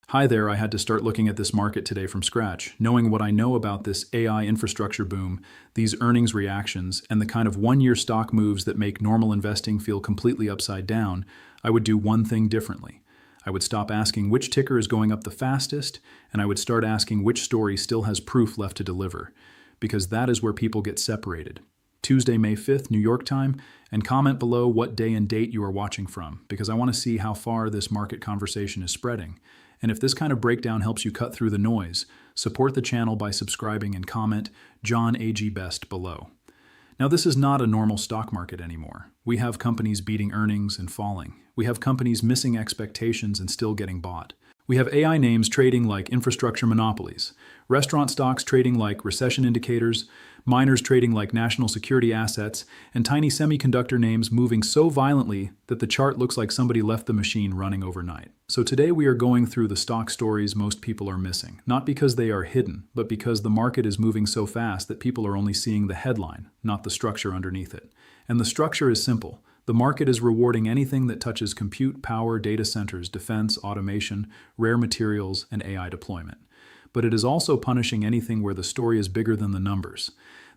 Hi there, I had to start looking at this market today from scratch. Knowing what I know about this AI infrastructure boom, these earnings reactions, and the kind of one-year stock moves that make normal investing feel completely upside down, I would do one thing differently. I would stop asking which ticker is going up the fastest, and I would start asking which story still has proof left to deliver. Because that is where people get separated. Tuesday, May 5th, New York time, and comment below what day and date you are watching from, because I want to see how far this market conversation is spreading. And if this kind of breakdown helps you cut through the noise, support the channel by subscribing and comment John AG Best below. Now, this is not a normal stock market anymore. We have companies beating earnings and falling. We have companies missing expectations and still getting bought. We have AI names trading like infrastructure monopolies, restaurant stocks trading like recession indicators, miners trading like national security assets, and tiny semiconductor names moving so violently that the chart looks like somebody left the machine running overnight. So today we are going through the stock stories most people are missing, not because they are hidden, but because the market is moving so fast that people are only seeing the headline, not the structure underneath it. And the structure is simple. The market is rewarding anything that touches compute, power, data centers, defense, automation, rare materials, and AI deployment. But it is also punishing anything where the story is bigger than the numbers.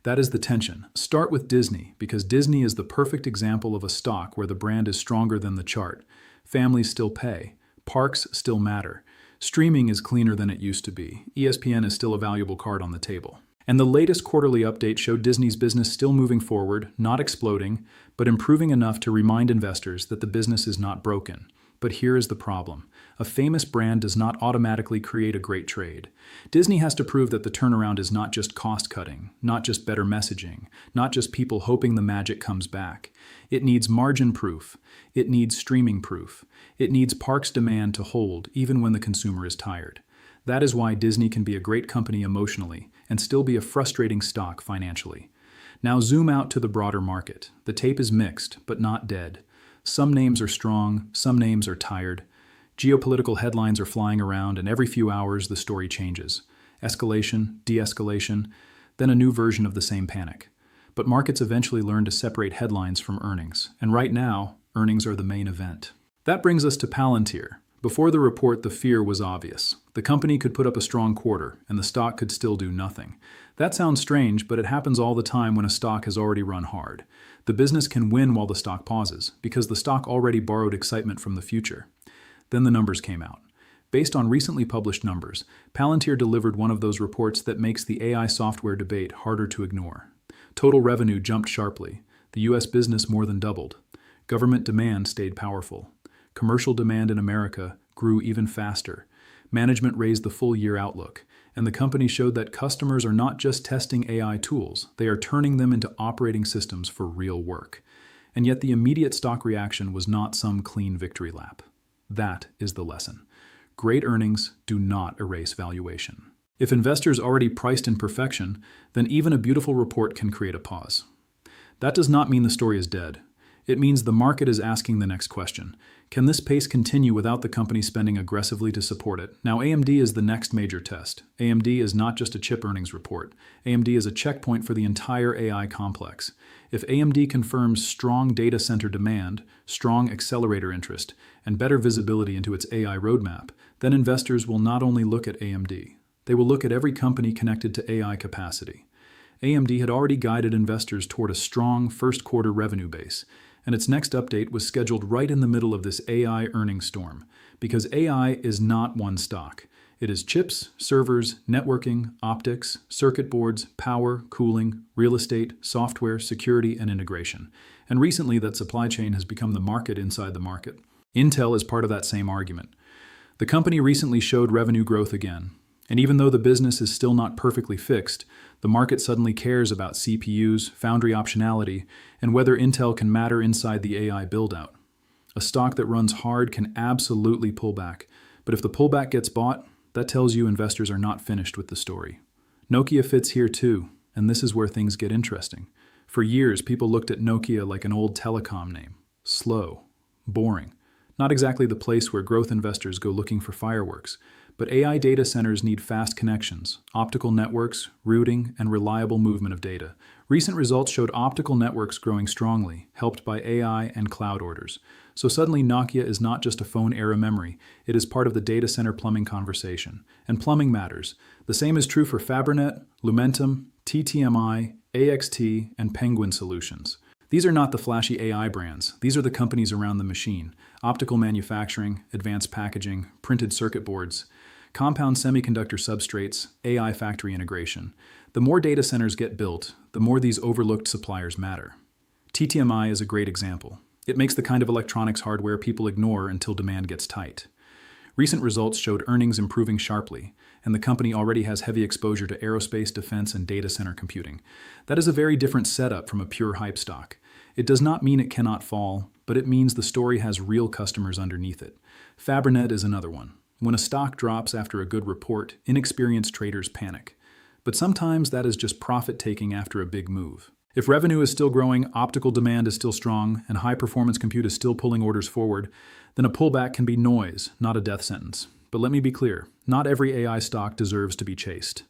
That is the tension. Start with Disney, because Disney is the perfect example of a stock where the brand is stronger than the chart. Families still pay. Parks still matter. Streaming is cleaner than it used to be. ESPN is still a valuable card on the table. And the latest quarterly update showed Disney's business still moving forward, not exploding, but improving enough to remind investors that the business is not broken. But here is the problem. A famous brand does not automatically create a great trade. Disney has to prove that the turnaround is not just cost-cutting, not just better messaging, not just people hoping the magic comes back. It needs margin proof. It needs streaming proof. It needs parks demand to hold, even when the consumer is tired. That is why Disney can be a great company emotionally and still be a frustrating stock financially. Now zoom out to the broader market. The tape is mixed, but not dead. Some names are strong, some names are tired. Geopolitical headlines are flying around, and every few hours the story changes. Escalation, de-escalation, then a new version of the same panic. But markets eventually learn to separate headlines from earnings, and right now, earnings are the main event. That brings us to Palantir. Before the report, the fear was obvious. The company could put up a strong quarter, and the stock could still do nothing. That sounds strange, but it happens all the time when a stock has already run hard. The business can win while the stock pauses, because the stock already borrowed excitement from the future. Then the numbers came out. Based on recently published numbers, Palantir delivered one of those reports that makes the AI software debate harder to ignore. Total revenue jumped sharply. The US business more than doubled. Government demand stayed powerful. Commercial demand in America grew even faster. Management raised the full-year outlook, and the company showed that customers are not just testing AI tools, they are turning them into operating systems for real work. And yet the immediate stock reaction was not some clean victory lap. That is the lesson. Great earnings do not erase valuation. If investors already priced in perfection, then even a beautiful report can create a pause. That does not mean the story is dead. It means the market is asking the next question. Can this pace continue without the company spending aggressively to support it? Now, AMD is the next major test. AMD is not just a chip earnings report. AMD is a checkpoint for the entire AI complex. If AMD confirms strong data center demand, strong accelerator interest, and better visibility into its AI roadmap, then investors will not only look at AMD, they will look at every company connected to AI capacity. AMD had already guided investors toward a strong first-quarter revenue base, and its next update was scheduled right in the middle of this AI earnings storm, because AI is not one stock. It is chips, servers, networking, optics, circuit boards, power, cooling, real estate, software, security, and integration. And recently, that supply chain has become the market inside the market. Intel is part of that same argument. The company recently showed revenue growth again. And even though the business is still not perfectly fixed, the market suddenly cares about CPUs, foundry optionality, and whether Intel can matter inside the AI build-out. A stock that runs hard can absolutely pull back, but if the pullback gets bought, that tells you investors are not finished with the story. Nokia fits here too, and this is where things get interesting. For years, people looked at Nokia like an old telecom name. Slow, boring. Not exactly the place where growth investors go looking for fireworks. But AI data centers need fast connections, optical networks, routing, and reliable movement of data. Recent results showed optical networks growing strongly, helped by AI and cloud orders. So suddenly Nokia is not just a phone-era memory, it is part of the data center plumbing conversation. And plumbing matters. The same is true for Fabrinet, Lumentum, TTMI, AXT, and Penguin Solutions. These are not the flashy AI brands. These are the companies around the machine. Optical manufacturing, advanced packaging, printed circuit boards, compound semiconductor substrates, AI factory integration. The more data centers get built, the more these overlooked suppliers matter. TTMI is a great example. It makes the kind of electronics hardware people ignore until demand gets tight. Recent results showed earnings improving sharply, and the company already has heavy exposure to aerospace, defense, and data center computing. That is a very different setup from a pure hype stock. It does not mean it cannot fall, but it means the story has real customers underneath it. Fabrinet is another one. When a stock drops after a good report, inexperienced traders panic. But sometimes that is just profit-taking after a big move. If revenue is still growing, optical demand is still strong, and high-performance compute is still pulling orders forward, then a pullback can be noise, not a death sentence. But let me be clear, not every AI stock deserves to be chased.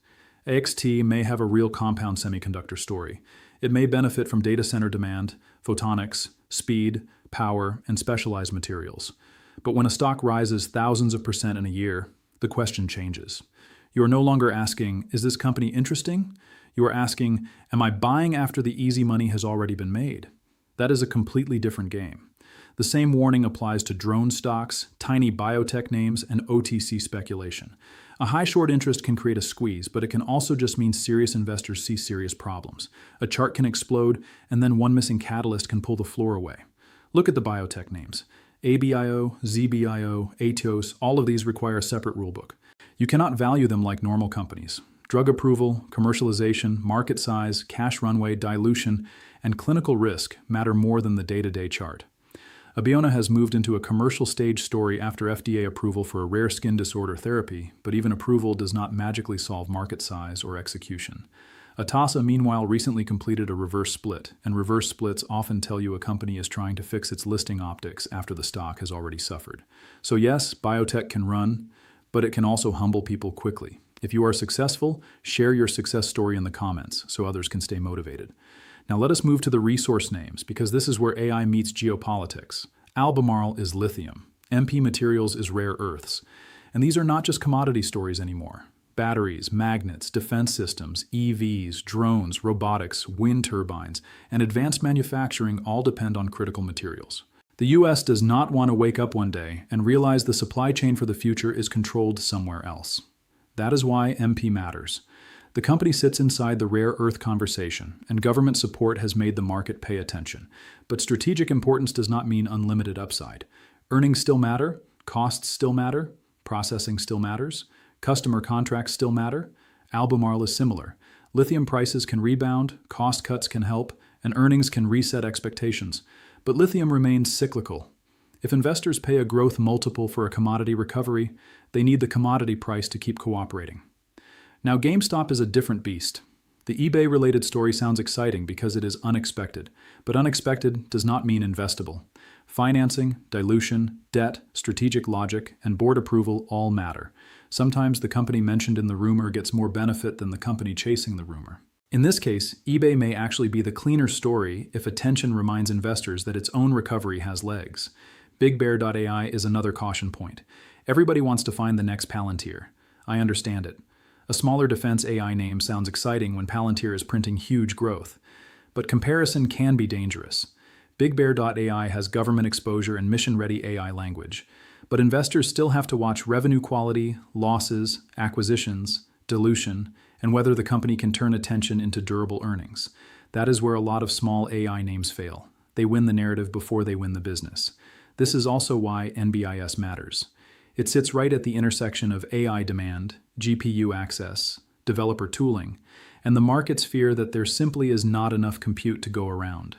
AXT may have a real compound semiconductor story. It may benefit from data center demand, photonics, speed, power, and specialized materials. But when a stock rises thousands of percent in a year, the question changes. You are no longer asking, is this company interesting? You are asking, am I buying after the easy money has already been made? That is a completely different game. The same warning applies to drone stocks, tiny biotech names, and OTC speculation. A high short interest can create a squeeze, but it can also just mean serious investors see serious problems. A chart can explode, and then one missing catalyst can pull the floor away. Look at the biotech names. ABIO, ZBIO, Atos, all of these require a separate rulebook. You cannot value them like normal companies. Drug approval, commercialization, market size, cash runway, dilution, and clinical risk matter more than the day-to-day chart. Abiona has moved into a commercial stage story after FDA approval for a rare skin disorder therapy, but even approval does not magically solve market size or execution. Atasa, meanwhile, recently completed a reverse split, and reverse splits often tell you a company is trying to fix its listing optics after the stock has already suffered. So yes, biotech can run, but it can also humble people quickly. If you are successful, share your success story in the comments so others can stay motivated. Now let us move to the resource names, because this is where AI meets geopolitics. Albemarle is lithium. MP Materials is rare earths. And these are not just commodity stories anymore. Batteries, magnets, defense systems, EVs, drones, robotics, wind turbines, and advanced manufacturing all depend on critical materials. The US does not want to wake up one day and realize the supply chain for the future is controlled somewhere else. That is why MP matters. The company sits inside the rare earth conversation, and government support has made the market pay attention. But strategic importance does not mean unlimited upside. Earnings still matter, costs still matter, processing still matters, customer contracts still matter. Albemarle is similar. Lithium prices can rebound, cost cuts can help, and earnings can reset expectations. But lithium remains cyclical. If investors pay a growth multiple for a commodity recovery, they need the commodity price to keep cooperating. Now, GameStop is a different beast. The eBay-related story sounds exciting because it is unexpected, but unexpected does not mean investable. Financing, dilution, debt, strategic logic, and board approval all matter. Sometimes the company mentioned in the rumor gets more benefit than the company chasing the rumor. In this case, eBay may actually be the cleaner story if attention reminds investors that its own recovery has legs. BigBear.ai is another caution point. Everybody wants to find the next Palantir. I understand it. A smaller defense AI name sounds exciting when Palantir is printing huge growth. But comparison can be dangerous. BigBear.ai has government exposure and mission-ready AI language. But investors still have to watch revenue quality, losses, acquisitions, dilution, and whether the company can turn attention into durable earnings. That is where a lot of small AI names fail. They win the narrative before they win the business. This is also why NBIS matters. It sits right at the intersection of AI demand, GPU access, developer tooling, and the market's fear that there simply is not enough compute to go around.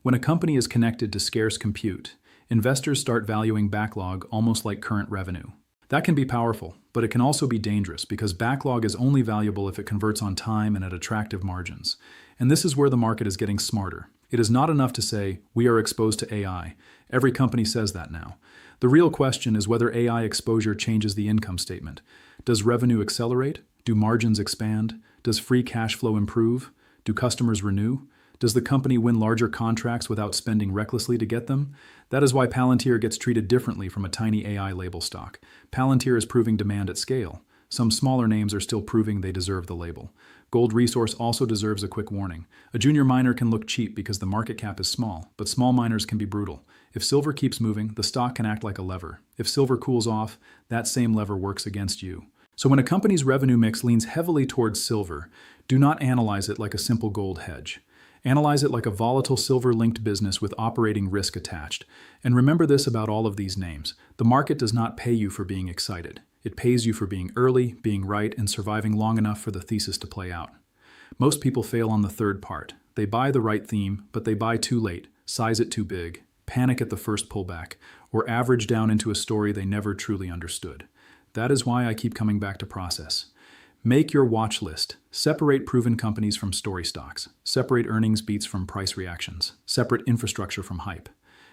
When a company is connected to scarce compute, investors start valuing backlog almost like current revenue. That can be powerful, but it can also be dangerous because backlog is only valuable if it converts on time and at attractive margins. And this is where the market is getting smarter. It is not enough to say, we are exposed to AI. Every company says that now. The real question is whether AI exposure changes the income statement. Does revenue accelerate? Do margins expand? Does free cash flow improve? Do customers renew? Does the company win larger contracts without spending recklessly to get them? That is why Palantir gets treated differently from a tiny AI label stock. Palantir is proving demand at scale. Some smaller names are still proving they deserve the label. Gold Resource also deserves a quick warning. A junior miner can look cheap because the market cap is small, but small miners can be brutal. If silver keeps moving, the stock can act like a lever. If silver cools off, that same lever works against you. So when a company's revenue mix leans heavily towards silver, do not analyze it like a simple gold hedge. Analyze it like a volatile silver-linked business with operating risk attached. And remember this about all of these names. The market does not pay you for being excited. It pays you for being early, being right, and surviving long enough for the thesis to play out. Most people fail on the third part. They buy the right theme, but they buy too late, size it too big, panic at the first pullback, or average down into a story they never truly understood. That is why I keep coming back to process. Make your watch list. Separate proven companies from story stocks. Separate earnings beats from price reactions. Separate infrastructure from hype.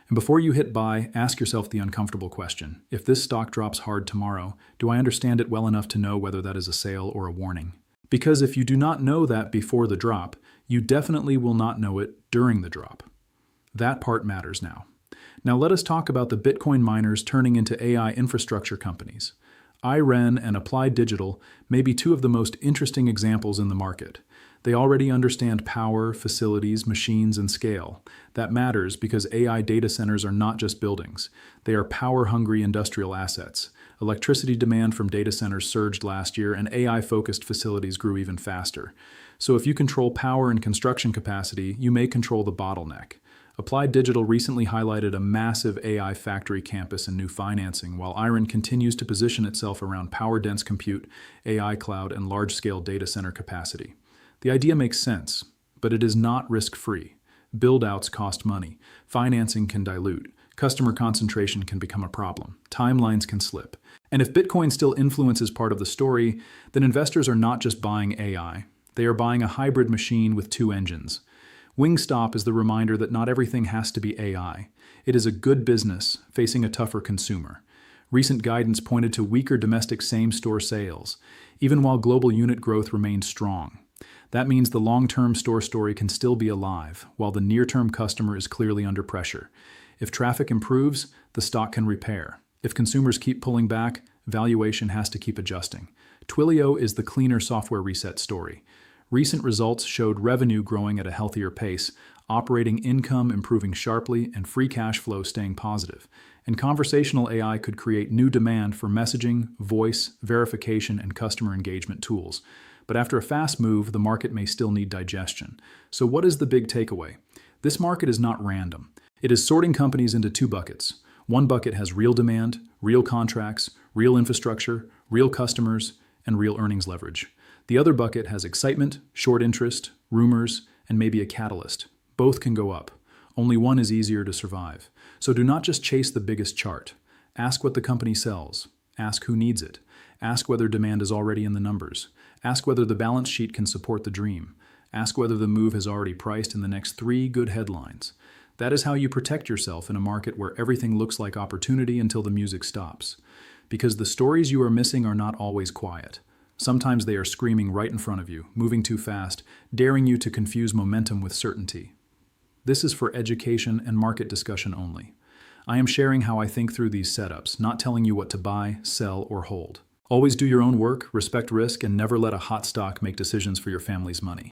And before you hit buy, ask yourself the uncomfortable question. If this stock drops hard tomorrow, do I understand it well enough to know whether that is a sale or a warning? Because if you do not know that before the drop, you definitely will not know it during the drop. That part matters now. Now let us talk about the Bitcoin miners turning into AI infrastructure companies. IREN and Applied Digital may be two of the most interesting examples in the market. They already understand power, facilities, machines, and scale. That matters because AI data centers are not just buildings. They are power-hungry industrial assets. Electricity demand from data centers surged last year, and AI-focused facilities grew even faster. So if you control power and construction capacity, you may control the bottleneck. Applied Digital recently highlighted a massive AI factory campus and new financing, while IREN continues to position itself around power-dense compute, AI cloud, and large-scale data center capacity. The idea makes sense, but it is not risk-free. Build-outs cost money, financing can dilute, customer concentration can become a problem, timelines can slip. And if Bitcoin still influences part of the story, then investors are not just buying AI. They are buying a hybrid machine with two engines. Wingstop is the reminder that not everything has to be AI. It is a good business facing a tougher consumer. Recent guidance pointed to weaker domestic same-store sales, even while global unit growth remained strong. That means the long-term store story can still be alive, while the near-term customer is clearly under pressure. If traffic improves, the stock can repair. If consumers keep pulling back, valuation has to keep adjusting. Twilio is the cleaner software reset story. Recent results showed revenue growing at a healthier pace, operating income improving sharply, and free cash flow staying positive. And conversational AI could create new demand for messaging, voice, verification, and customer engagement tools. But after a fast move, the market may still need digestion. So what is the big takeaway? This market is not random. It is sorting companies into two buckets. One bucket has real demand, real contracts, real infrastructure, real customers, and real earnings leverage. The other bucket has excitement, short interest, rumors, and maybe a catalyst. Both can go up. Only one is easier to survive. So do not just chase the biggest chart. Ask what the company sells. Ask who needs it. Ask whether demand is already in the numbers. Ask whether the balance sheet can support the dream. Ask whether the move has already priced in the next 3 good headlines. That is how you protect yourself in a market where everything looks like opportunity until the music stops. Because the stories you are missing are not always quiet. Sometimes they are screaming right in front of you, moving too fast, daring you to confuse momentum with certainty. This is for education and market discussion only. I am sharing how I think through these setups, not telling you what to buy, sell, or hold. Always do your own work, respect risk, and never let a hot stock make decisions for your family's money.